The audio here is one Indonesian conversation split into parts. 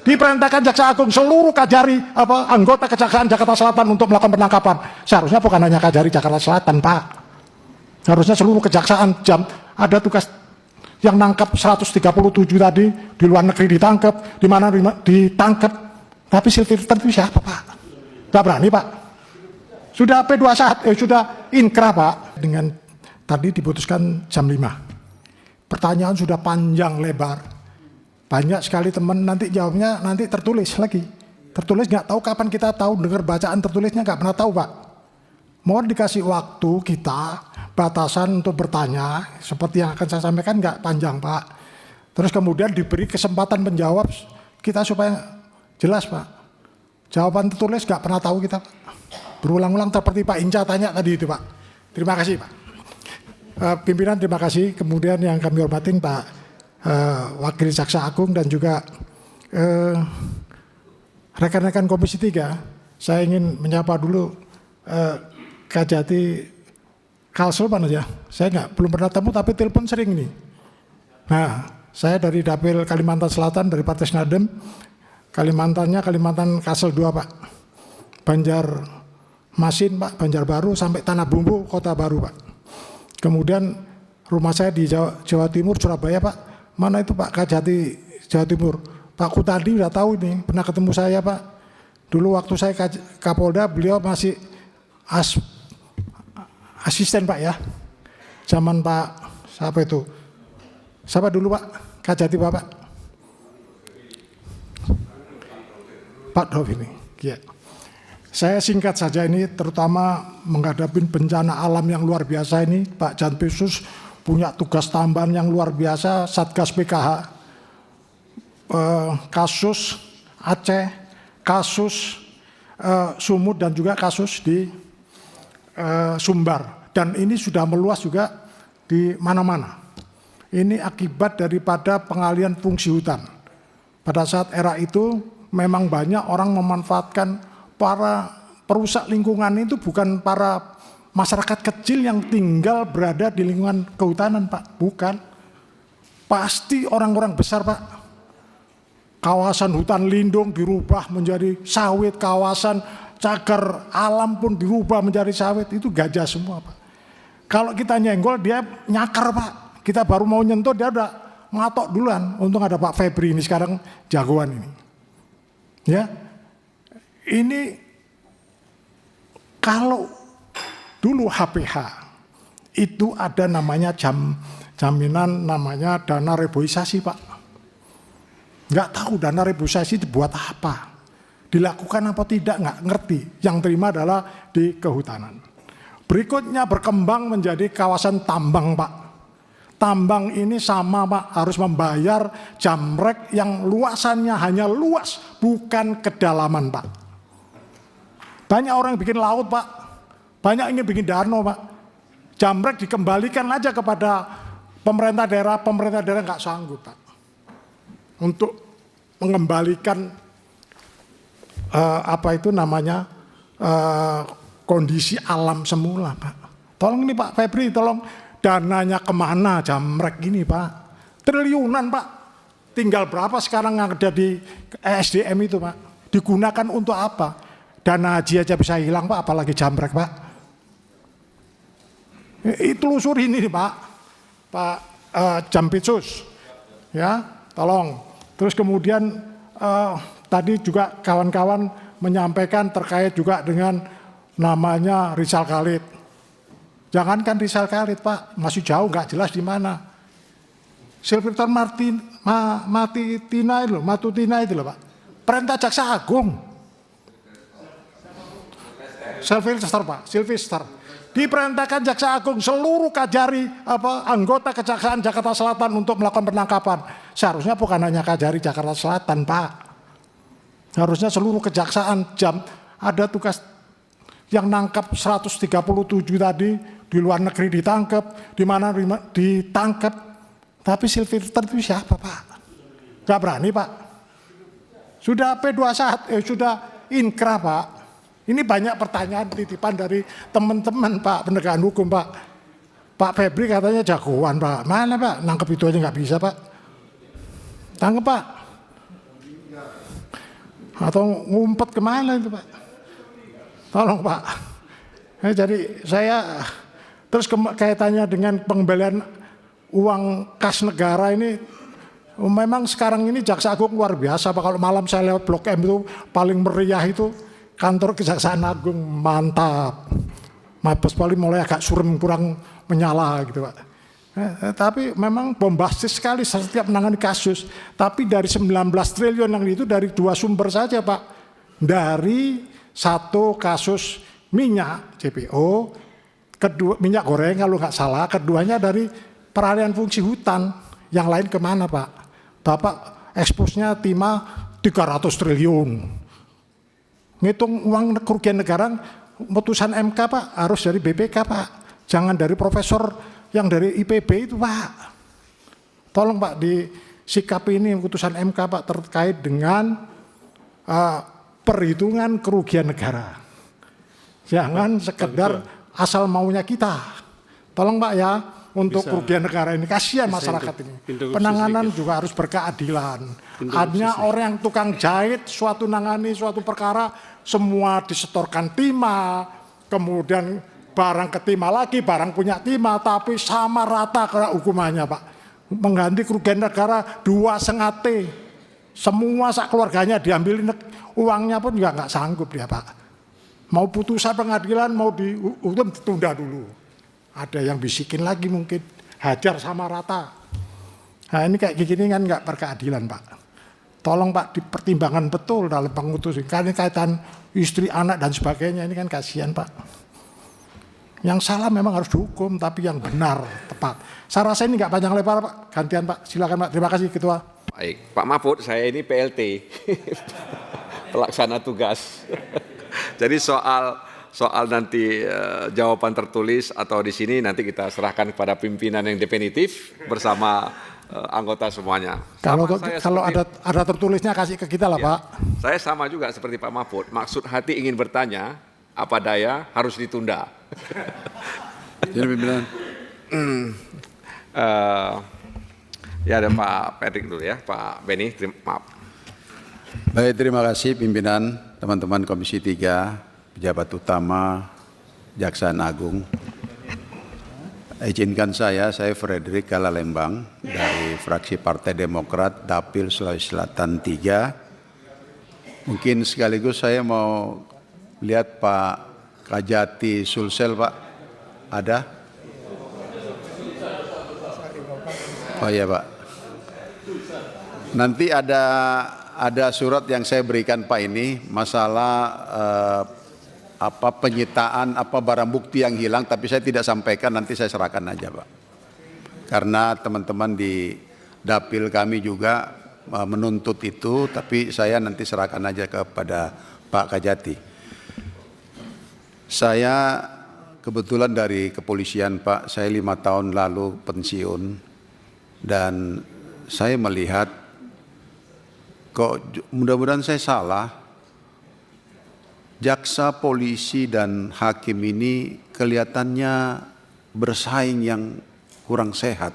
Diperintahkan Jaksa Agung seluruh Kajari anggota Kejaksaan Jakarta Selatan untuk melakukan penangkapan. Seharusnya bukan hanya Kajari Jakarta Selatan, Pak. Harusnya seluruh kejaksaan ada tugas yang nangkap 137 tadi di luar negeri ditangkap, di mana ditangkap. Tapi Silviter itu siapa, Pak? Gak berani, Pak. Sudah P21, sudah inkrah, Pak. Dengan tadi diputuskan jam 5. Pertanyaan sudah panjang lebar. Banyak sekali teman nanti jawabnya nanti tertulis lagi. Tertulis nggak tahu kapan kita tahu, dengar bacaan tertulisnya nggak pernah tahu, Pak. Mohon dikasih waktu kita, batasan untuk bertanya, seperti yang akan saya sampaikan nggak panjang, Pak. Terus kemudian diberi kesempatan menjawab kita supaya jelas, Pak. Jawaban tertulis nggak pernah tahu kita, Pak. Berulang-ulang seperti Pak Inca tanya tadi itu, Pak. Terima kasih, Pak. Pimpinan terima kasih. Kemudian yang kami hormatin Pak Wakil Jaksa Agung dan juga rekan-rekan Komisi 3, saya ingin menyapa dulu Kajati Kalsel mana ya? Saya belum pernah temu tapi telepon sering nih. Nah, saya dari Dapil Kalimantan Selatan dari Partai Nasdem, Kalimantannya Kalimantan Kalsel 2, Pak. Banjarmasin, Pak, Banjarbaru sampai Tanah Bumbu, Kota Baru, Pak. Kemudian rumah saya di Jawa Timur, Surabaya, Pak. Mana itu Pak Kajati Jawa Timur? Pak Kutadi udah tahu ini, pernah ketemu saya, Pak. Dulu waktu saya Kapolda, beliau masih asisten, Pak, ya. Zaman Pak, siapa itu? Siapa dulu, Pak? Kajati Bapak? Pak Dov ini. Ya. Saya singkat saja ini, terutama menghadapi bencana alam yang luar biasa ini, Pak Janpisus punya tugas tambahan yang luar biasa, Satgas PKH, kasus Aceh, kasus Sumut dan juga kasus di Sumbar. Dan ini sudah meluas juga di mana-mana. Ini akibat daripada pengalihan fungsi hutan. Pada saat era itu memang banyak orang memanfaatkan para perusak lingkungan itu bukan para masyarakat kecil yang tinggal berada di lingkungan kehutanan, Pak. Bukan. Pasti orang-orang besar, Pak. Kawasan hutan lindung dirubah menjadi sawit, kawasan cagar alam pun dirubah menjadi sawit. Itu gajah semua, Pak. Kalau kita nyenggol, dia nyakar, Pak. Kita baru mau nyentuh, dia udah ngatok duluan. Untung ada Pak Febri ini sekarang jagoan ini. Ya. Ini kalau dulu HPH itu ada namanya jaminan namanya dana reboisasi, Pak. Nggak tahu dana reboisasi itu buat apa, dilakukan apa tidak nggak ngerti. Yang terima adalah di kehutanan. Berikutnya berkembang menjadi kawasan tambang, Pak. Tambang ini sama, Pak, harus membayar jamrek yang luasannya hanya luas, bukan kedalaman, Pak. Banyak orang yang bikin laut, Pak. Banyak ingin bikin danau, Pak. Jamrek dikembalikan aja kepada pemerintah daerah nggak sanggup, Pak, untuk mengembalikan kondisi alam semula, Pak. Tolong ini Pak Febri, tolong dananya kemana jamrek ini, Pak? Triliunan, Pak. Tinggal berapa sekarang yang ada di SDM itu, Pak? Digunakan untuk apa? Dana haji aja bisa hilang, Pak, apalagi jamrek, Pak. Telusuri ini Pak Jampitsus, ya, tolong. Terus kemudian tadi juga kawan-kawan menyampaikan terkait juga dengan namanya Rizal Khalid. Jangankan Rizal Khalid, Pak, masih jauh, nggak jelas di mana. Silviter Matutina itu loh, Pak. Perintah Jaksa Agung. Silvester, Pak, Silvester. Diperintahkan Jaksa Agung seluruh Kajari anggota Kejaksaan Jakarta Selatan untuk melakukan penangkapan. Seharusnya bukan hanya Kajari Jakarta Selatan, Pak. Harusnya seluruh kejaksaan ada tugas yang nangkap 137 tadi di luar negeri ditangkap, di mana ditangkap. Tapi Silviter itu siapa, Pak? Gak berani, Pak. Sudah P21, sudah inkrah, Pak. Ini banyak pertanyaan titipan dari teman-teman, Pak, penegakan hukum, Pak. Pak Febri katanya jagoan, Pak. Mana, Pak? Nangkep itu aja nggak bisa, Pak. Tangkep, Pak. Atau ngumpet kemana itu Pak? Tolong Pak. Jadi saya terus kaitannya dengan pengembalian uang kas negara ini, memang sekarang ini Jaksa Agung luar biasa Pak. Kalau malam saya lewat Blok M itu paling meriah itu kantor Kejaksaan Agung, mantap. Mabes Polri mulai agak surem, kurang menyala gitu Pak. Tapi memang bombastis sekali setiap menangani kasus. Tapi dari 19 triliun yang itu dari 2 sumber saja Pak. Dari satu kasus minyak CPO, kedua minyak goreng kalau nggak salah, keduanya dari peralihan fungsi hutan. Yang lain kemana Pak? Bapak eksposnya timah 300 triliun. Ngitung uang kerugian negara, putusan MK Pak harus dari BPK Pak. Jangan dari profesor yang dari IPB itu Pak. Tolong Pak disikapi ini putusan MK Pak terkait dengan perhitungan kerugian negara. Jangan sekedar asal maunya kita. Tolong Pak ya, untuk kerugian negara ini, kasihan masyarakat ini. Penanganan juga harus berkeadilan. Hanya orang yang tukang jahit suatu nangani suatu perkara, semua disetorkan timah, kemudian barang ketimah lagi, barang punya timah, tapi sama rata kena hukumannya Pak. Mengganti kerugian negara 2,5 T. Semua sak keluarganya diambilin, uangnya pun juga nggak sanggup dia Pak. Mau putusan pengadilan, mau dihukum ditunda dulu. Ada yang bisikin lagi mungkin, hajar sama rata. Nah ini kayak gini kan nggak berkeadilan Pak. Tolong Pak dipertimbangkan betul dalam pengutusan. Karena kaitan istri, anak dan sebagainya, ini kan kasihan Pak. Yang salah memang harus dihukum, tapi yang benar, tepat. Saya rasa ini nggak panjang lebar Pak. Gantian Pak, silakan Pak. Terima kasih Ketua. Baik, Pak Mahfud, saya ini PLT, pelaksana tugas. Jadi soal nanti jawaban tertulis atau di sini nanti kita serahkan kepada pimpinan yang definitif bersama anggota semuanya. Kalau ada tertulisnya kasih ke kita lah ya, Pak. Saya sama juga seperti Pak Mahfud. Maksud hati ingin bertanya, apa daya harus ditunda. Jadi pimpinan. Ya ada Pak Patrick dulu ya, Pak Beni, maaf. Baik, terima kasih pimpinan, teman-teman Komisi 3, pejabat utama, Jaksaan Agung. Izinkan saya Frederick Kalalembang dari fraksi Partai Demokrat, Dapil Sulawesi Selatan 3. Mungkin sekaligus saya mau lihat Pak Kajati Sulsel, Pak. Ada? Oh iya Pak. Nanti ada surat yang saya berikan Pak ini masalah penyitaan barang bukti yang hilang, tapi saya tidak sampaikan, nanti saya serahkan aja Pak. Karena teman-teman di dapil kami juga menuntut itu, tapi saya nanti serahkan aja kepada Pak Kajati. Saya kebetulan dari kepolisian Pak, saya 5 tahun lalu pensiun. Dan saya melihat, kok mudah-mudahan saya salah, jaksa, polisi, dan hakim ini kelihatannya bersaing yang kurang sehat.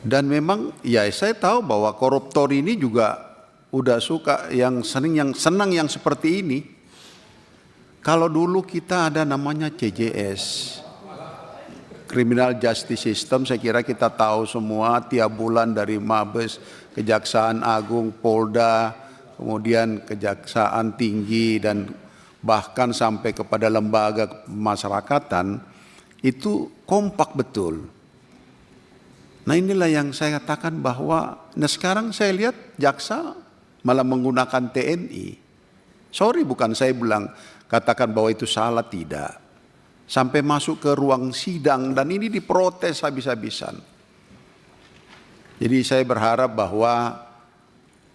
Dan memang ya saya tahu bahwa koruptor ini juga udah suka yang senang yang seperti ini. Kalau dulu kita ada namanya CJS, Criminal Justice System, saya kira kita tahu semua, tiap bulan dari Mabes, Kejaksaan Agung, Polda, kemudian Kejaksaan Tinggi, dan bahkan sampai kepada lembaga pemasyarakatan, itu kompak betul. Nah inilah yang saya katakan bahwa, nah sekarang saya lihat jaksa malah menggunakan TNI. Sorry, bukan saya bilang, katakan bahwa itu salah, tidak. Sampai masuk ke ruang sidang dan ini diprotes habis-habisan. Jadi saya berharap bahwa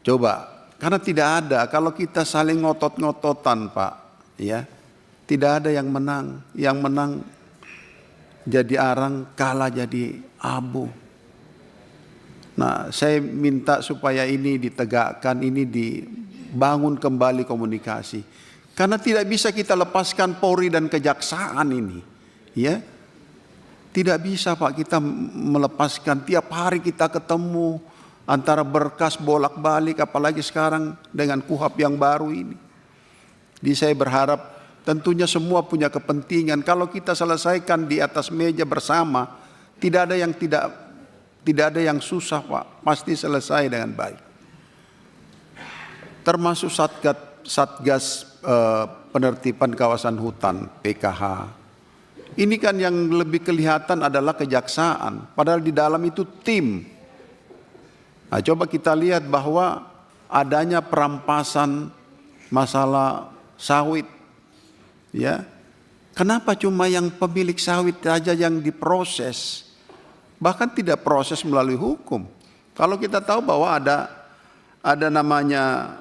coba, karena tidak ada, kalau kita saling ngotot-ngototan Pak, ya, tidak ada yang menang. Yang menang jadi arang, kalah jadi abu. Nah, saya minta supaya ini ditegakkan, ini dibangun kembali komunikasi. Karena tidak bisa kita lepaskan Polri dan Kejaksaan ini, ya. Tidak bisa Pak kita melepaskan, tiap hari kita ketemu, antara berkas bolak-balik, apalagi sekarang dengan KUHP yang baru ini. Jadi saya berharap tentunya semua punya kepentingan. Kalau kita selesaikan di atas meja bersama, tidak ada yang susah, Pak. Pasti selesai dengan baik. Termasuk Satgas Penertiban Kawasan Hutan (PKH). Ini kan yang lebih kelihatan adalah kejaksaan, padahal di dalam itu tim. Nah, coba kita lihat bahwa adanya perampasan masalah sawit, ya. Kenapa cuma yang pemilik sawit saja yang diproses? Bahkan tidak proses melalui hukum. Kalau kita tahu bahwa ada namanya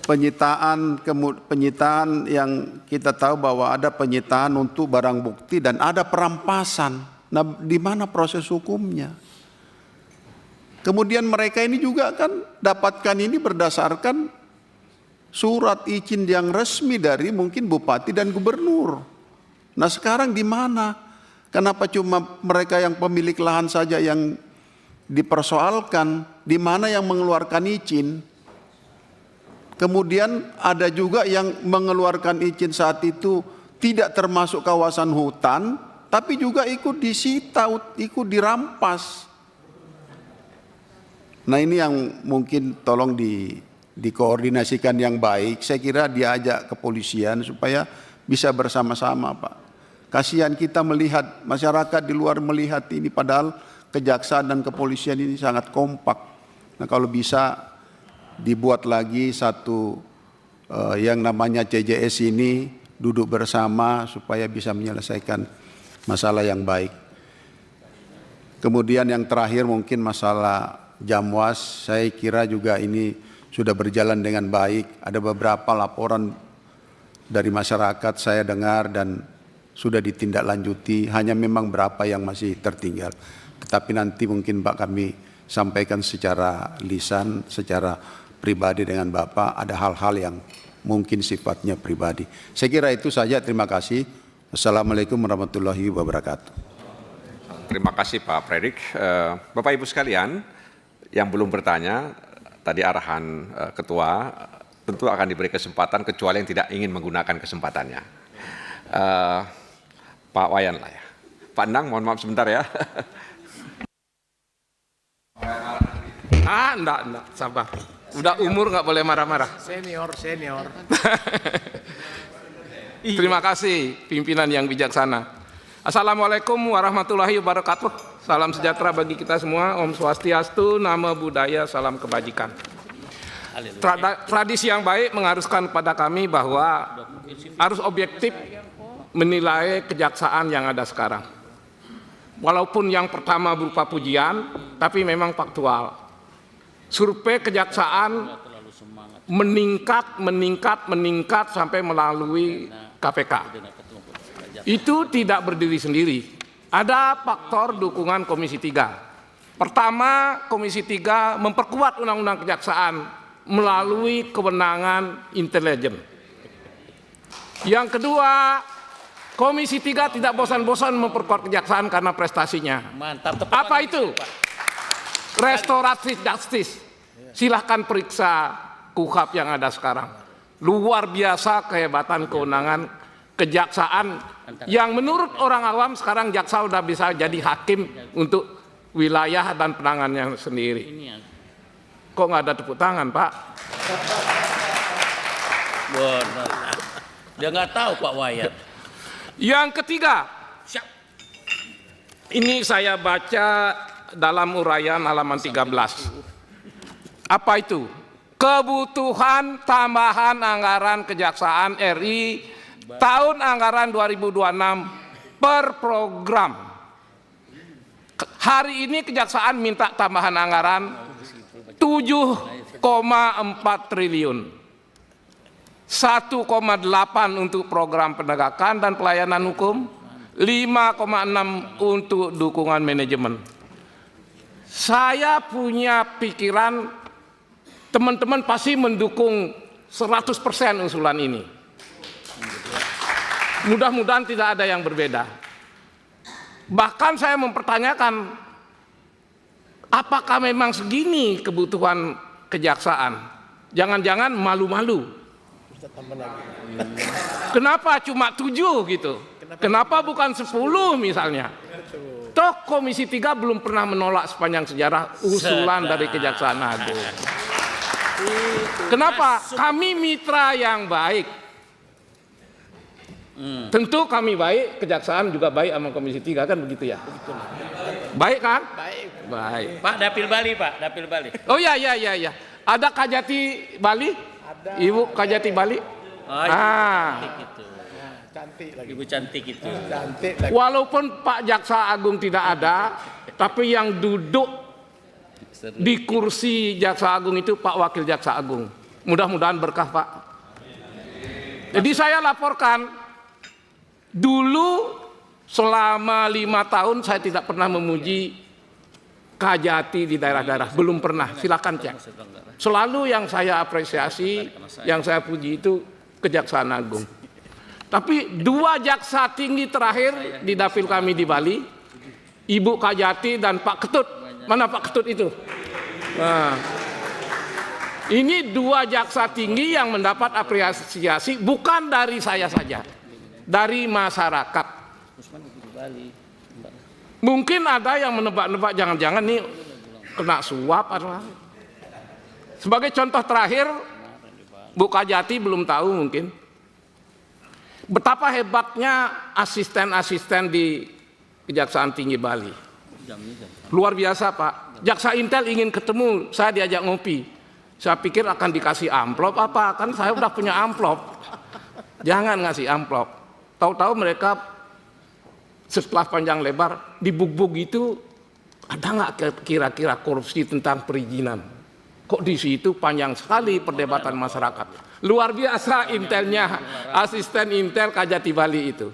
penyitaan yang kita tahu bahwa ada penyitaan untuk barang bukti dan ada perampasan. Nah, di mana proses hukumnya? Kemudian mereka ini juga kan dapatkan ini berdasarkan surat izin yang resmi dari mungkin bupati dan gubernur. Nah, sekarang di mana? Kenapa cuma mereka yang pemilik lahan saja yang dipersoalkan? Di mana yang mengeluarkan izin? Kemudian ada juga yang mengeluarkan izin saat itu tidak termasuk kawasan hutan, tapi juga ikut disita, ikut dirampas. Nah, ini yang mungkin tolong dikoordinasikan yang baik. Saya kira diajak kepolisian supaya bisa bersama-sama, Pak. Kasihan kita melihat, masyarakat di luar melihat ini, padahal kejaksaan dan kepolisian ini sangat kompak. Nah, kalau bisa dibuat lagi satu yang namanya CJS ini, duduk bersama supaya bisa menyelesaikan masalah yang baik. Kemudian yang terakhir mungkin masalah Jamwas, saya kira juga ini sudah berjalan dengan baik. Ada beberapa laporan dari masyarakat saya dengar dan sudah ditindaklanjuti, hanya memang berapa yang masih tertinggal. Tetapi nanti mungkin Pak kami sampaikan secara lisan, secara pribadi dengan Bapak, ada hal-hal yang mungkin sifatnya pribadi. Saya kira itu saja, terima kasih. Assalamualaikum warahmatullahi wabarakatuh. Terima kasih Pak Fredrik. Bapak Ibu sekalian yang belum bertanya, tadi arahan Ketua, tentu akan diberi kesempatan kecuali yang tidak ingin menggunakan kesempatannya. Pak Wayan lah ya. Pak Endang, mohon maaf sebentar ya. Enggak, sabar. Udah umur nggak boleh marah-marah. Senior. Terima kasih pimpinan yang bijaksana. Assalamualaikum warahmatullahi wabarakatuh. Salam sejahtera bagi kita semua. Om Swastiastu, Namo Buddhaya, salam kebajikan. Tradisi yang baik mengharuskan pada kami bahwa harus objektif menilai kejaksaan yang ada sekarang. Walaupun yang pertama berupa pujian, tapi memang faktual. Survei kejaksaan meningkat sampai melalui KPK. Itu tidak berdiri sendiri. Ada faktor dukungan Komisi 3. Pertama, Komisi 3 memperkuat Undang-Undang Kejaksaan melalui kewenangan intelijen. Yang kedua, Komisi 3 tidak bosan-bosan memperkuat kejaksaan karena prestasinya. Mantap. Apa itu? Restoratif justice. Silahkan periksa KUHP yang ada sekarang. Luar biasa kehebatan kewenangan kejaksaan yang menurut orang awam sekarang jaksa udah bisa jadi hakim untuk wilayah dan penanganannya sendiri. Kok nggak ada tepuk tangan, Pak? Benar. Dia nggak tahu Pak Wayan. Yang ketiga, ini saya baca dalam uraian halaman 13. Apa itu? Kebutuhan tambahan anggaran Kejaksaan RI tahun anggaran 2026 per program. Hari ini Kejaksaan minta tambahan anggaran 7,4 triliun. 1,8 untuk program penegakan dan pelayanan hukum, 5,6 untuk dukungan manajemen. Saya punya pikiran teman-teman pasti mendukung 100% usulan ini. Mudah-mudahan tidak ada yang berbeda. Bahkan saya mempertanyakan, apakah memang segini kebutuhan kejaksaan? Jangan-jangan malu-malu. Kenapa cuma 7 gitu? Kenapa bukan 10 misalnya? Toh Komisi 3 belum pernah menolak sepanjang sejarah usulan dari Kejaksaan Agung. Kenapa? Kami mitra yang baik. Tentu kami baik, Kejaksaan juga baik sama Komisi 3, kan begitu ya? Baik kan? Baik. Pak, Dapil Bali, Pak, Dapil Bali. Oh ya. Ada Kajati Bali? Ada. Ibu Kajati Bali? Oh, cantik itu. Cantik lagi. Ibu cantik itu. Cantik lagi. Walaupun Pak Jaksa Agung tidak ada, tapi yang duduk di kursi Jaksa Agung itu Pak Wakil Jaksa Agung. Mudah-mudahan berkah, Pak. Jadi saya laporkan, dulu selama 5 tahun saya tidak pernah memuji Kajati di daerah-daerah, belum pernah. Silakan cek. Selalu yang saya apresiasi, yang saya puji itu Kejaksaan Agung. Tapi 2 jaksa tinggi terakhir di dapil kami di Bali, Ibu Kajati dan Pak Ketut. Mana Pak Ketut itu? Nah, ini 2 jaksa tinggi yang mendapat apresiasi bukan dari saya saja, dari masyarakat. Mungkin ada yang menebak-nebak, jangan-jangan nih kena suap atau apa. Sebagai contoh terakhir, Bu Kajati belum tahu mungkin betapa hebatnya asisten-asisten di Kejaksaan Tinggi Bali. Luar biasa, Pak. Jaksa Intel ingin ketemu, saya diajak ngopi. Saya pikir akan dikasih amplop apa, kan saya udah punya amplop. Jangan ngasih amplop. Tahu-tahu mereka setelah panjang lebar dibug-bug itu, ada nggak kira-kira korupsi tentang perizinan? Kok di situ panjang sekali perdebatan masyarakat. Luar biasa intelnya asisten Intel Kajati Bali itu.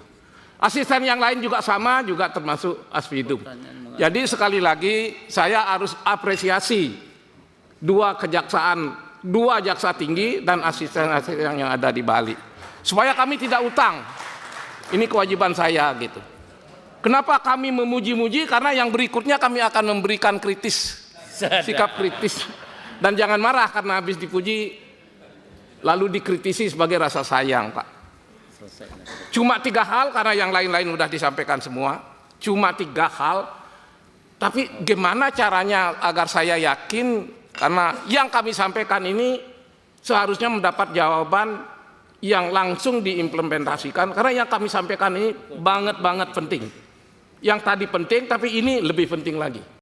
Asisten yang lain juga sama, juga termasuk Asfidum. Jadi sekali lagi saya harus apresiasi 2 kejaksaan, 2 jaksa tinggi dan asisten-asisten yang ada di Bali. Supaya kami tidak utang. Ini kewajiban saya gitu. Kenapa kami memuji-muji? Karena yang berikutnya kami akan memberikan kritis, sikap kritis. Dan jangan marah karena habis dipuji lalu dikritisi sebagai rasa sayang, Pak. Cuma 3 hal, karena yang lain-lain sudah disampaikan semua. Cuma 3 hal. Tapi gimana caranya agar saya yakin, karena yang kami sampaikan ini seharusnya mendapat jawaban yang langsung diimplementasikan. Karena yang kami sampaikan ini banget penting. Yang tadi penting, tapi ini lebih penting lagi.